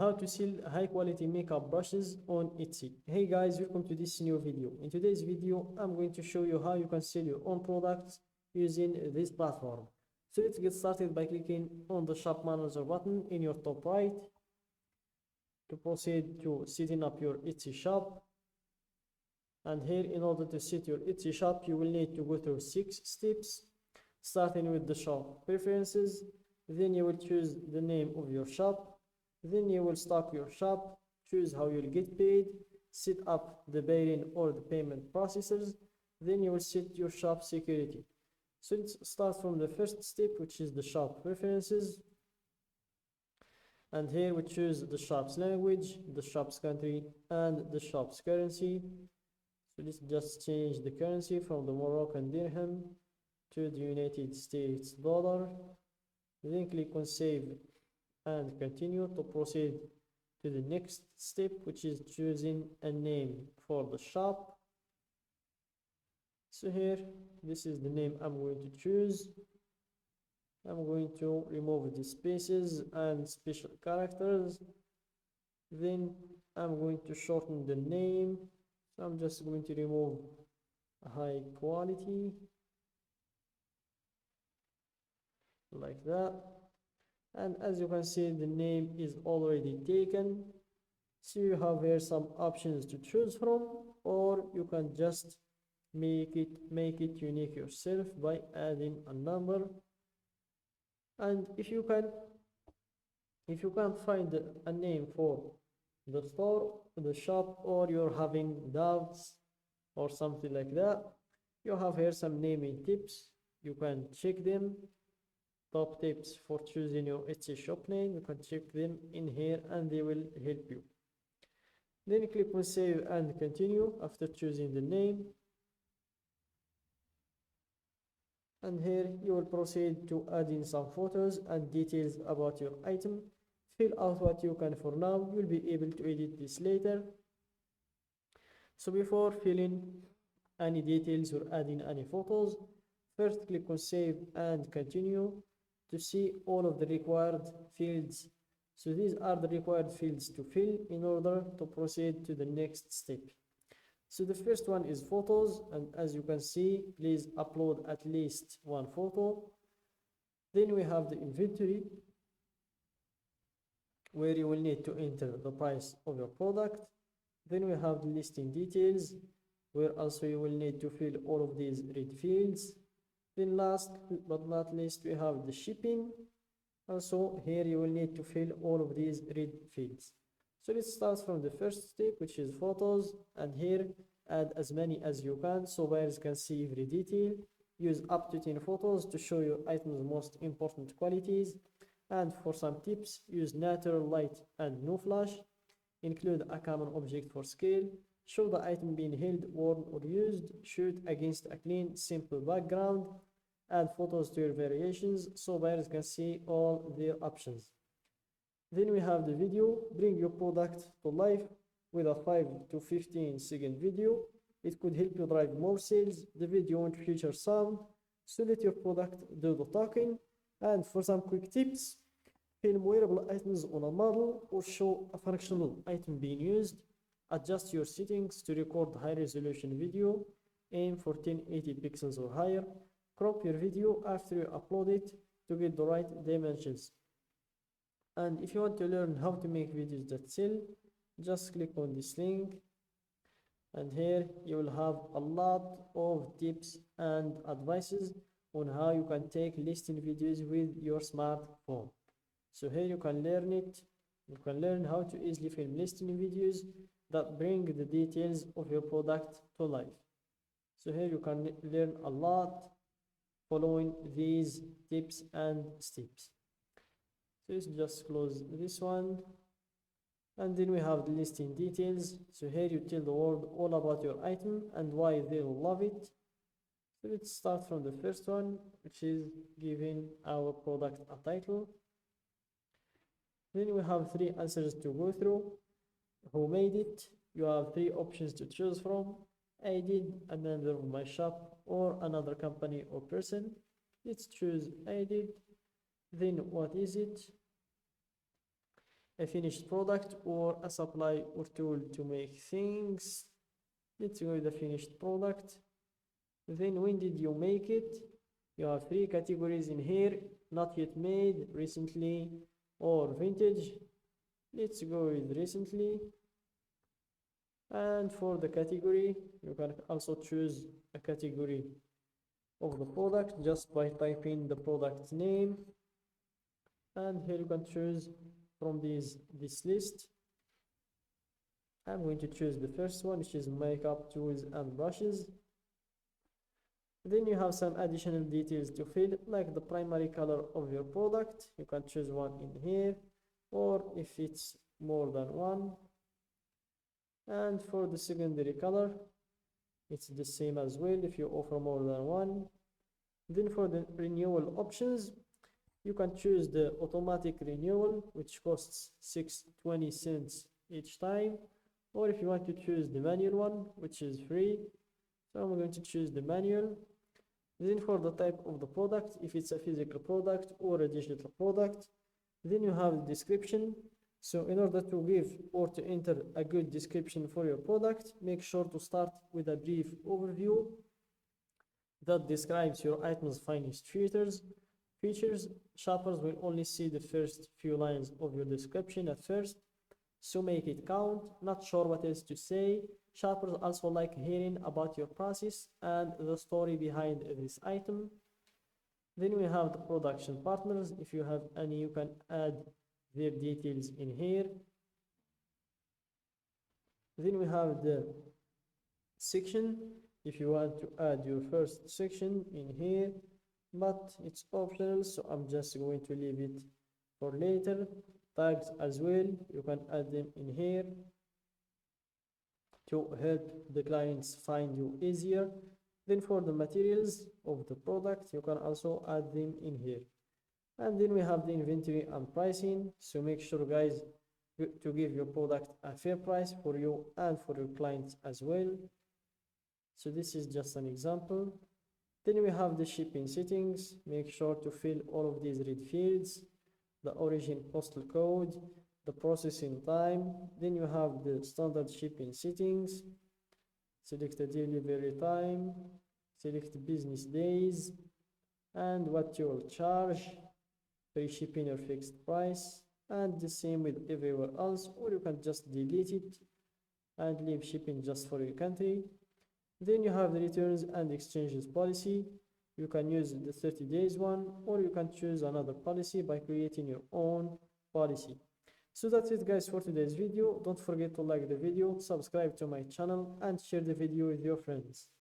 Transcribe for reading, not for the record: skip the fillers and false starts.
how to sell high quality makeup brushes on Etsy. Hey guys, welcome to this new video. In today's video, I'm going to show you how you can sell your own products using this platform. So let's get started by clicking on the shop manager button in your top right to proceed to setting up your Etsy shop. And here, in order to set your Etsy shop, you will need to go through 6 steps, starting with the shop preferences. Then you will choose the name of your shop. Then you will stock your shop, choose how you'll get paid, set up the paying or the payment processors. Then you will set your shop security. So let's start from the first step, which is the shop preferences. And here we choose the shop's language, the shop's country, and the shop's currency. So let's just change the currency from the Moroccan dirham to the United States dollar. Then click on save and continue to proceed to the next step, which is choosing a name for the shop. So here, this is the name I'm going to choose. I'm going to remove the spaces and special characters. Then I'm going to shorten the name. So I'm just going to remove high quality like that. And as you can see, the name is already taken. So you have here some options to choose from, or you can just make it unique yourself by adding a number. And if you can't find a name for the store, the shop, or you're having doubts or something like that, you have here some naming tips. You can check them. Top tips for choosing your Etsy shop name, you can check them in here and they will help you. Then click on save and continue after choosing the name. And here you will proceed to add in some photos and details about your item. Fill out what you can for now. You'll be able to edit this later. So before filling any details or adding any photos, first click on save and continue to see all of the required fields. So these are the required fields to fill in order to proceed to the next step. So the first one is photos, and as you can see, please upload at least one photo. Then we have the inventory, where you will need to enter the price of your product. Then we have the listing details, where also you will need to fill all of these red fields. Then last but not least, we have the shipping. Also here you will need to fill all of these red fields. So let's start from the first step, which is photos, and here add as many as you can so buyers can see every detail. Use up to 10 photos to show your item's most important qualities. And for some tips, use natural light and no flash. Include a common object for scale. Show the item being held, worn, or used. Shoot against a clean, simple background. Add photos to your variations so buyers can see all their options. Then we have the video. Bring your product to life with a 5 to 15 second video. It could help you drive more sales. The video won't feature sound, so let your product do the talking. And for some quick tips, film wearable items on a model or show a functional item being used. Adjust your settings to record high resolution video. Aim for 1080 pixels or higher. Crop your video after you upload it to get the right dimensions. And if you want to learn how to make videos that sell, just click on this link. And here you will have a lot of tips and advices on how you can take listing videos with your smartphone. So here you can learn it. You can learn how to easily film listing videos that bring the details of your product to life. So here you can learn a lot following these tips and steps. So let's just close this one. And then we have the listing details. So here you tell the world all about your item and why they will love it. So let's start from the first one, which is giving our product a title. Then we have 3 answers to go through. Who made it? You have 3 options to choose from. I did, a member of my shop, or another company or person. Let's choose I did. Then what is it? a finished product or a supply or tool to make things. Let's go with the finished product. Then when did you make it? You have three categories in here: not yet made, recently, or vintage. Let's go with recently. And for the category, you can also choose a category of the product just by typing the product name. And here you can choose from this list. I'm going to choose the first one, which is makeup tools and brushes. Then you have some additional details to fill, like the primary color of your product. You can choose one in here, or if it's more than one. And for the secondary color, it's the same as well if you offer more than one. Then for the renewal options, you can choose the automatic renewal, which costs 6.20 cents each time, or if you want to choose the manual one, which is free. So I'm going to choose the manual. Then for the type of the product, if it's a physical product or a digital product, then you have the description. So in order to give or to enter a good description for your product, make sure to start with a brief overview that describes your item's finest features. Shoppers will only see the first few lines of your description at first, so make it count. Not sure what else to say? Shoppers also like hearing about your process and the story behind this item. Then we have the production partners. If you have any, you can add their details in here. Then we have the section. If you want to add your first section in here, but it's optional, so I'm just going to leave it for later. Tags as well, you can add them in here to help the clients find you easier. Then for the materials of the product, you can also add them in here. And then we have the inventory and pricing. So make sure, guys, to give your product a fair price for you and for your clients as well. So this is just an example. Then we have the shipping settings. Make sure to fill all of these red fields: the origin postal code, the processing time. Then you have the standard shipping settings. Select the delivery time, select business days, and what you will charge, free shipping or fixed price, and the same with everywhere else, or you can just delete it and leave shipping just for your country. Then you have the returns and exchanges policy. You can use the 30 days one, or you can choose another policy by creating your own policy. So that's it, guys, for today's video. Don't forget to like the video, subscribe to my channel, and share the video with your friends.